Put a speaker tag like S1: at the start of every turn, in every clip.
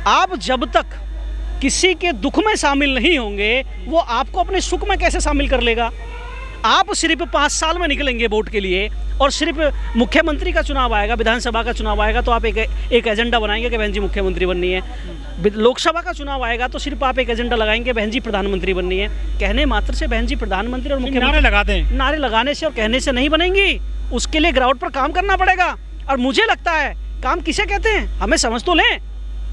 S1: आप जब तक किसी के दुख में शामिल नहीं होंगे वो आपको अपने सुख में कैसे शामिल कर लेगा। आप सिर्फ 5 साल में निकलेंगे वोट के लिए और सिर्फ मुख्यमंत्री का चुनाव आएगा, विधानसभा का चुनाव आएगा तो आप एक एजेंडा बनाएंगे कि बहन जी मुख्यमंत्री बननी है। लोकसभा का चुनाव आएगा तो सिर्फ आप एक एजेंडा लगाएंगे बहन जी प्रधानमंत्री बननी है। कहने मात्र से बहन जी प्रधानमंत्री और मुख्यमंत्री
S2: नारे लगा दें,
S1: नारे लगाने से और कहने से नहीं बनेंगी, उसके लिए ग्राउंड पर काम करना पड़ेगा। और मुझे लगता है काम किसे कहते हैं हमें समझ तो लें।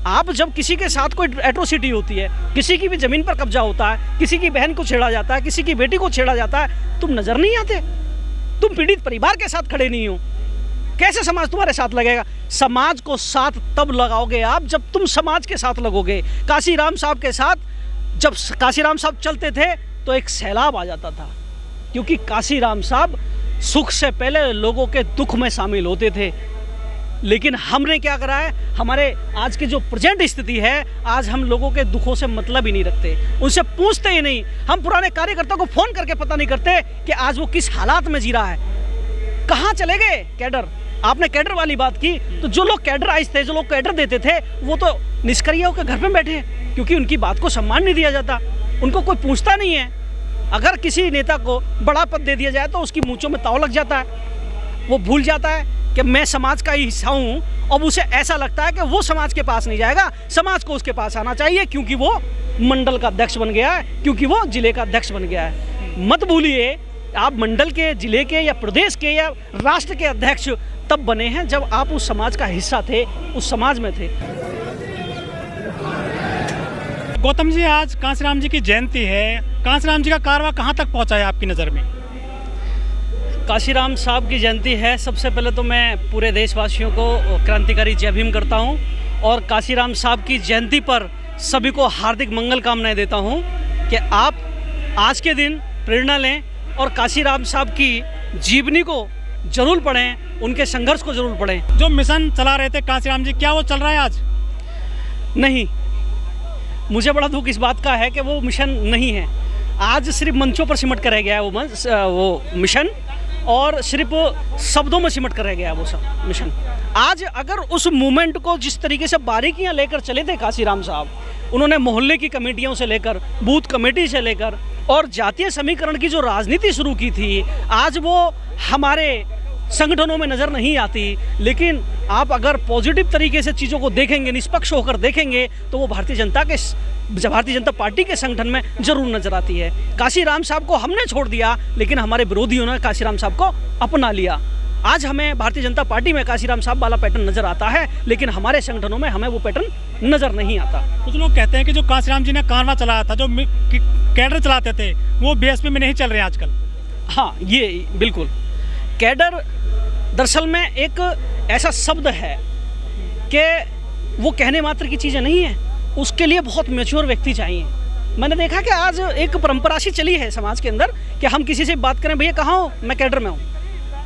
S1: आप जब किसी के साथ कोई एट्रोसिटी होती है, किसी की भी ज़मीन पर कब्जा होता है, किसी की बहन को छेड़ा जाता है, किसी की बेटी को छेड़ा जाता है, तुम नज़र नहीं आते, तुम पीड़ित परिवार के साथ खड़े नहीं हो, कैसे समाज तुम्हारे साथ लगेगा। समाज को साथ तब लगाओगे आप जब तुम समाज के साथ लगोगे। काशीराम साहब के साथ जब काशीराम साहब चलते थे तो एक सैलाब आ जाता था, क्योंकि काशीराम साहब सुख से पहले लोगों के दुख में शामिल होते थे। लेकिन हमने क्या करा है, हमारे आज की जो प्रेजेंट स्थिति है, आज हम लोगों के दुखों से मतलब ही नहीं रखते, उनसे पूछते ही नहीं। हम पुराने कार्यकर्ता को फ़ोन करके पता नहीं करते कि आज वो किस हालात में जी रहा है। कहाँ चले गए कैडर। आपने कैडर वाली बात की, तो जो लोग कैडराइज थे, जो लोग कैडर देते थे, वो तो निष्क्रिय होकर घर में बैठे हैं, क्योंकि उनकी बात को सम्मान नहीं दिया जाता, उनको कोई पूछता नहीं है। अगर किसी नेता को बड़ा पद दे दिया जाए तो उसकी मूँछों में ताव लग जाता है, वो भूल जाता है कि मैं समाज का ही हिस्सा हूँ। अब उसे ऐसा लगता है कि वो समाज के पास नहीं जाएगा, समाज को उसके पास आना चाहिए, क्योंकि वो मंडल का अध्यक्ष बन गया है, क्योंकि वो जिले का अध्यक्ष बन गया है। मत भूलिए, आप मंडल के, जिले के या प्रदेश के या राष्ट्र के अध्यक्ष तब बने हैं जब आप उस समाज का हिस्सा थे, उस समाज में थे।
S2: गौतम जी, आज कांसीराम जी की जयंती है, कांसीराम जी का कारवां कहाँ तक पहुँचा है आपकी नज़र में?
S1: काशीराम साहब की जयंती है। सबसे पहले तो मैं पूरे देशवासियों को क्रांतिकारी जय भीम करता हूं और काशीराम साहब की जयंती पर सभी को हार्दिक मंगल कामनाएं देता हूं कि आप आज के दिन प्रेरणा लें और काशीराम साहब की जीवनी को जरूर पढ़ें, उनके संघर्ष को जरूर पढ़ें।
S2: जो मिशन चला रहे थे कांसीराम जी, क्या वो चल रहा है आज?
S1: नहीं, मुझे बड़ा दुख इस बात का है कि वो मिशन नहीं है। आज सिर्फ मंचों पर सिमट कर रह गया है वो मिशन, और सिर्फ शब्दों में सिमट कर रह गया वो सब मिशन। आज अगर उस मूवमेंट को जिस तरीके से बारीकियां लेकर चले थे काशीराम साहब, उन्होंने मोहल्ले की कमेटियों से लेकर, बूथ कमेटी से लेकर और जातीय समीकरण की जो राजनीति शुरू की थी, आज वो हमारे संगठनों में नज़र नहीं आती। लेकिन आप अगर पॉजिटिव तरीके से चीज़ों को देखेंगे, निष्पक्ष होकर देखेंगे, तो वो भारतीय जनता पार्टी के संगठन में जरूर नजर आती है। काशीराम साहब को हमने छोड़ दिया, लेकिन हमारे विरोधियों ने काशीराम साहब को अपना लिया। आज हमें भारतीय जनता पार्टी में काशीराम साहब वाला पैटर्न नजर आता है, लेकिन हमारे संगठनों में हमें वो पैटर्न नजर नहीं आता।
S2: कुछ लोग कहते हैं कि जो कांसीराम जी ने कारवां चलाया था, जो कैडर चलाते थे, वो बीएसपी में नहीं चल रहे हैं आजकल।
S1: हाँ, ये बिल्कुल। कैडर दरअसल में एक ऐसा शब्द है कि वो कहने मात्र की चीज़ें नहीं है, उसके लिए बहुत मैच्योर व्यक्ति चाहिए। मैंने देखा कि आज एक परंपरा सी चली है समाज के अंदर कि हम किसी से बात करें, भैया कहाँ हो, मैं कैडर में हूँ।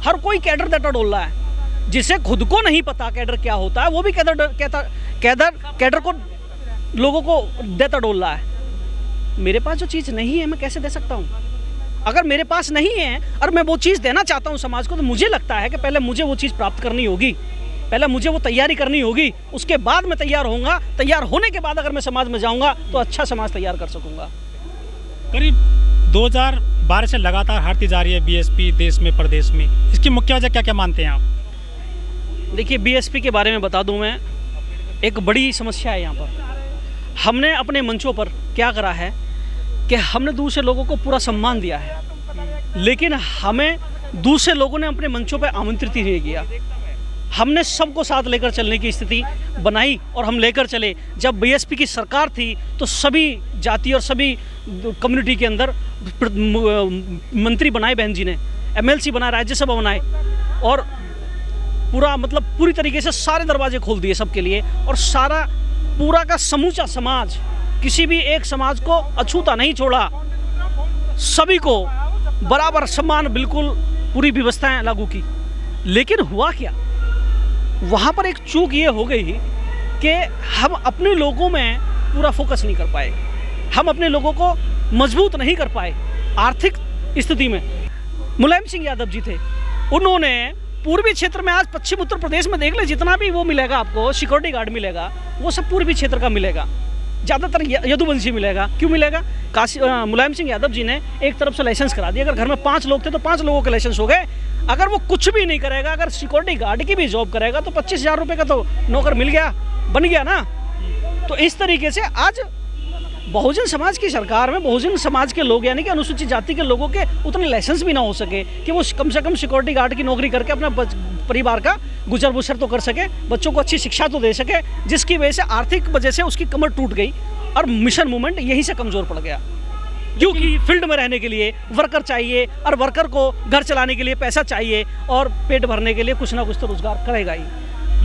S1: हर कोई कैडर डाटा डोल रहा है, जिसे खुद को नहीं पता कैडर क्या होता है, वो भी कैडर को लोगों को देता डोल रहा है। मेरे पास जो चीज़ नहीं है मैं कैसे दे सकता हूँ? अगर मेरे पास नहीं है और मैं वो चीज़ देना चाहता हूँ समाज को, तो मुझे लगता है कि पहले मुझे वो चीज़ प्राप्त करनी होगी, पहले मुझे वो तैयारी करनी होगी, उसके बाद मैं तैयार होऊंगा। तैयार होने के बाद अगर मैं समाज में जाऊंगा तो अच्छा समाज तैयार कर सकूंगा।
S2: करीब 2012 से लगातार हारती जा रही है बीएसपी देश में, प्रदेश में। इसकी मुख्य वजह क्या क्या मानते हैं आप?
S1: देखिए, बीएसपी के बारे में बता दूं मैं, एक बड़ी समस्या है यहाँ पर। हमने अपने मंचों पर क्या करा है कि हमने दूसरे लोगों को पूरा सम्मान दिया है, लेकिन हमें दूसरे लोगों ने अपने मंचों पर आमंत्रित ही नहीं किया। हमने सबको साथ लेकर चलने की स्थिति बनाई और हम लेकर चले। जब बीएसपी की सरकार थी तो सभी जाति और सभी कम्युनिटी के अंदर मंत्री बनाए बहन जी ने, एमएलसी बनाए, राज्यसभा बनाए, और पूरी तरीके से सारे दरवाजे खोल दिए सबके लिए। और पूरा का समूचा समाज, किसी भी एक समाज को अछूता नहीं छोड़ा, सभी को बराबर सम्मान, बिल्कुल पूरी व्यवस्थाएं लागू की। लेकिन हुआ क्या, वहाँ पर एक चूक ये हो गई कि हम अपने लोगों में पूरा फोकस नहीं कर पाए, हम अपने लोगों को मजबूत नहीं कर पाए। आर्थिक स्थिति में मुलायम सिंह यादव जी थे, उन्होंने पूर्वी क्षेत्र में आज पश्चिम उत्तर प्रदेश में देख ले, जितना भी वो मिलेगा आपको सिक्योरिटी गार्ड मिलेगा, वो सब पूर्वी क्षेत्र का मिलेगा, ज़्यादातर यदुवंशी मिलेगा। क्यों मिलेगा? मुलायम सिंह यादव जी ने एक तरफ से लाइसेंस करा दिया। अगर घर में 5 लोग थे तो 5 लोगों के लाइसेंस हो गए। अगर वो कुछ भी नहीं करेगा, अगर सिक्योरिटी गार्ड की भी जॉब करेगा तो 25,000 रुपये का तो नौकर मिल गया, बन गया ना। तो इस तरीके से आज बहुजन समाज की सरकार में बहुजन समाज के लोग यानी कि अनुसूचित जाति के लोगों के उतने लाइसेंस भी ना हो सके कि वो कम से कम सिक्योरिटी गार्ड की नौकरी करके अपना परिवार का गुजर बसर तो कर सके, बच्चों को अच्छी शिक्षा तो दे सके, जिसकी वजह से आर्थिक वजह से उसकी कमर टूट गई और मिशन मूवमेंट यहीं से कमज़ोर पड़ गया। क्योंकि फील्ड में रहने के लिए वर्कर चाहिए और वर्कर को घर चलाने के लिए पैसा चाहिए और पेट भरने के लिए कुछ ना कुछ तो रोजगार करेगा ही।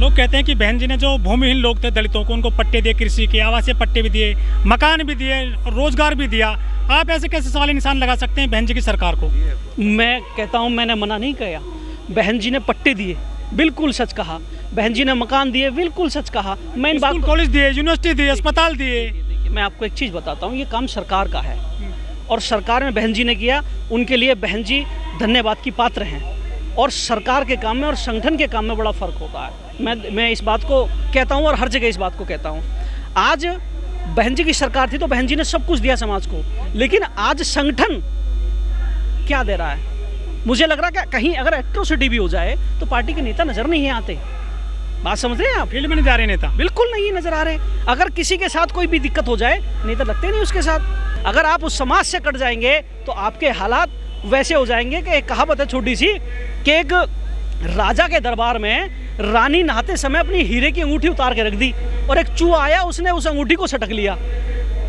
S2: लोग कहते हैं कि बहन जी ने जो भूमिहीन लोग थे दलितों को, उनको पट्टे दिए, कृषि के आवासीय पट्टे भी दिए, मकान भी दिए, रोजगार भी दिया। आप ऐसे कैसे सवाल निशान लगा सकते हैं बहन जी की सरकार को?
S1: मैं कहता हूं, मैंने मना नहीं किया। बहन जी ने पट्टे दिए, बिल्कुल सच कहा। बहन जी ने मकान दिए, बिल्कुल सच कहा। मैं इन बात
S2: कॉलेज दिए, यूनिवर्सिटी दिए, अस्पताल दिए।
S1: मैं आपको एक चीज़ बताता हूँ, ये काम सरकार का है और सरकार में बहन जी ने किया, उनके लिए बहन जी धन्यवाद की पात्र हैं। और सरकार के काम में और संगठन के काम में बड़ा फ़र्क होता है। मैं इस बात को कहता हूँ और हर जगह इस बात को कहता हूँ। आज बहन जी की सरकार थी तो बहन जी ने सब कुछ दिया समाज को, लेकिन आज संगठन क्या दे रहा है? मुझे लग रहा है कि कहीं अगर एट्रोसिटी भी हो जाए तो पार्टी के नेता नज़र नहीं आते। बात समझ रहे हैं आप?
S2: फील्ड में नहीं जा रहे नेता,
S1: बिल्कुल नहीं नज़र आ रहे। अगर किसी के साथ कोई भी दिक्कत हो जाए, नेता लगते नहीं उसके साथ। अगर आप उस समाज से कट जाएंगे तो आपके हालात वैसे हो जाएंगे कि एक कहावत है छोटी सी कि एक राजा के दरबार में रानी नहाते समय अपनी हीरे की अंगूठी उतार के रख दी और एक चूहा आया, उसने उस अंगूठी को सटक लिया।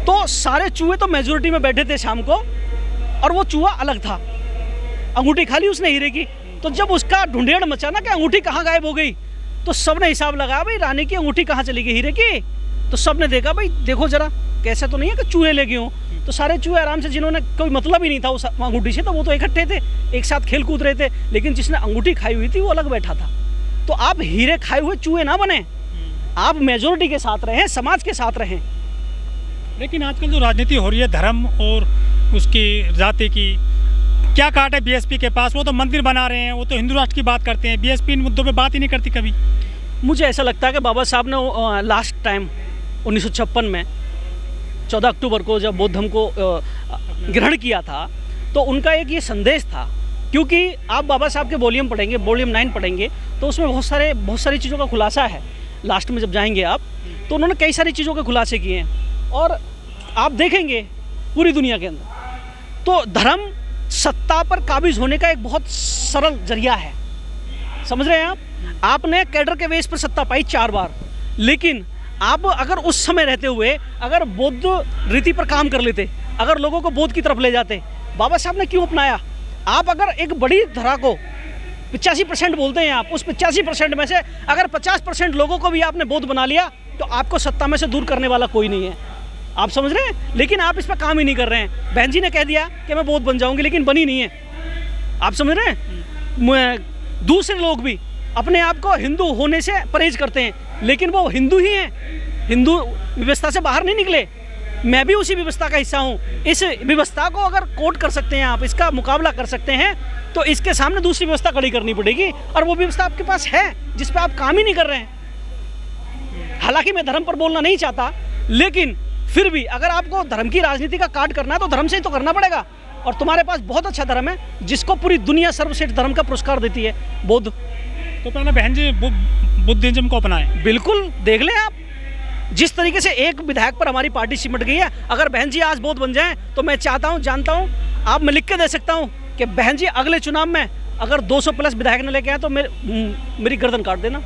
S1: तो सारे चूहे तो मेजोरिटी में बैठे थे शाम को और वो चूहा अलग था, अंगूठी खा ली उसने हीरे की। तो जब उसका ढूंढेड़ मचा ना कि अंगूठी कहाँ गायब हो गई, तो सबने हिसाब लगाया, भाई रानी की अंगूठी कहाँ चली गई हीरे की। तो सबने देखा, भाई देखो जरा, कैसा तो नहीं है कि चूहे ले गए हों। तो सारे चूहे आराम से, जिन्होंने कोई मतलब ही नहीं था उस अंगूठी से, तो वो तो इकट्ठे थे, एक साथ खेल कूद रहे थे। लेकिन जिसने अंगूठी खाई हुई थी वो अलग बैठा था। तो आप हीरे खाए हुए चूहे ना बने, आप मेजोरिटी के साथ रहें, समाज के साथ रहें।
S2: लेकिन आजकल जो राजनीति हो रही है धर्म और उसकी जाति की, क्या काट है बीएसपी के पास? वो तो मंदिर बना रहे हैं, वो तो हिंदू राष्ट्र की बात करते हैं, बीएसपी इन मुद्दों पे बात ही नहीं करती कभी।
S1: मुझे ऐसा लगता है कि बाबा साहब ने लास्ट टाइम 1956 में 14 अक्टूबर को जब बौद्ध धर्म को ग्रहण किया था, तो उनका एक ये संदेश था। क्योंकि आप बाबा साहब के वॉल्यूम पढ़ेंगे, वॉल्यूम 9 पढ़ेंगे, तो उसमें बहुत सारी चीज़ों का खुलासा है। लास्ट में जब जाएंगे आप, तो उन्होंने कई सारी चीज़ों के खुलासे किए हैं और आप देखेंगे पूरी दुनिया के अंदर तो धर्म सत्ता पर काबिज होने का एक बहुत सरल जरिया है। समझ रहे हैं आप? आपने कैडर के वेश पर सत्ता पाई 4 बार, लेकिन आप अगर उस समय रहते हुए अगर बौद्ध रीति पर काम कर लेते, अगर लोगों को बौद्ध की तरफ ले जाते, बाबा साहब ने क्यों अपनाया? आप अगर एक बड़ी धारा को 85% बोलते हैं, आप उस 85% में से अगर 50% लोगों को भी आपने बौद्ध बना लिया तो आपको सत्ता में से दूर करने वाला कोई नहीं है। आप समझ रहे हैं? लेकिन आप इस पर काम ही नहीं कर रहे हैं। बहन जी ने कह दिया कि मैं बौद्ध बन जाऊंगी, लेकिन बनी नहीं है। आप समझ रहे हैं? दूसरे लोग भी अपने आप को हिंदू होने से परहेज करते हैं, लेकिन वो हिंदू ही हैं, हिंदू व्यवस्था से बाहर नहीं निकले। मैं भी उसी व्यवस्था का हिस्सा हूँ। इस व्यवस्था को अगर कोट कर सकते हैं आप, इसका मुकाबला कर सकते हैं, तो इसके सामने दूसरी व्यवस्था खड़ी करनी पड़ेगी और वो व्यवस्था आपके पास है जिस पे आप काम ही नहीं कर रहे हैं। हालांकि मैं धर्म पर बोलना नहीं चाहता, लेकिन फिर भी अगर आपको धर्म की राजनीति का काट करना है तो धर्म से ही तो करना पड़ेगा। और तुम्हारे पास बहुत अच्छा धर्म है जिसको पूरी दुनिया सर्वश्रेष्ठ धर्म का पुरस्कार देती है, बौद्ध।
S2: तो पहले बहन जी बुद्धिज्म को अपनाएं।
S1: बिल्कुल, देख लें आप, जिस तरीके से एक विधायक पर हमारी पार्टी सिमट गई है। अगर बहन जी आज बौद्ध बन जाएं तो मैं चाहता हूं, जानता हूं, आप मैं लिख के दे सकता हूं कि बहन जी अगले चुनाव में अगर 200+ विधायक न लेके आए तो मेरी गर्दन काट देना।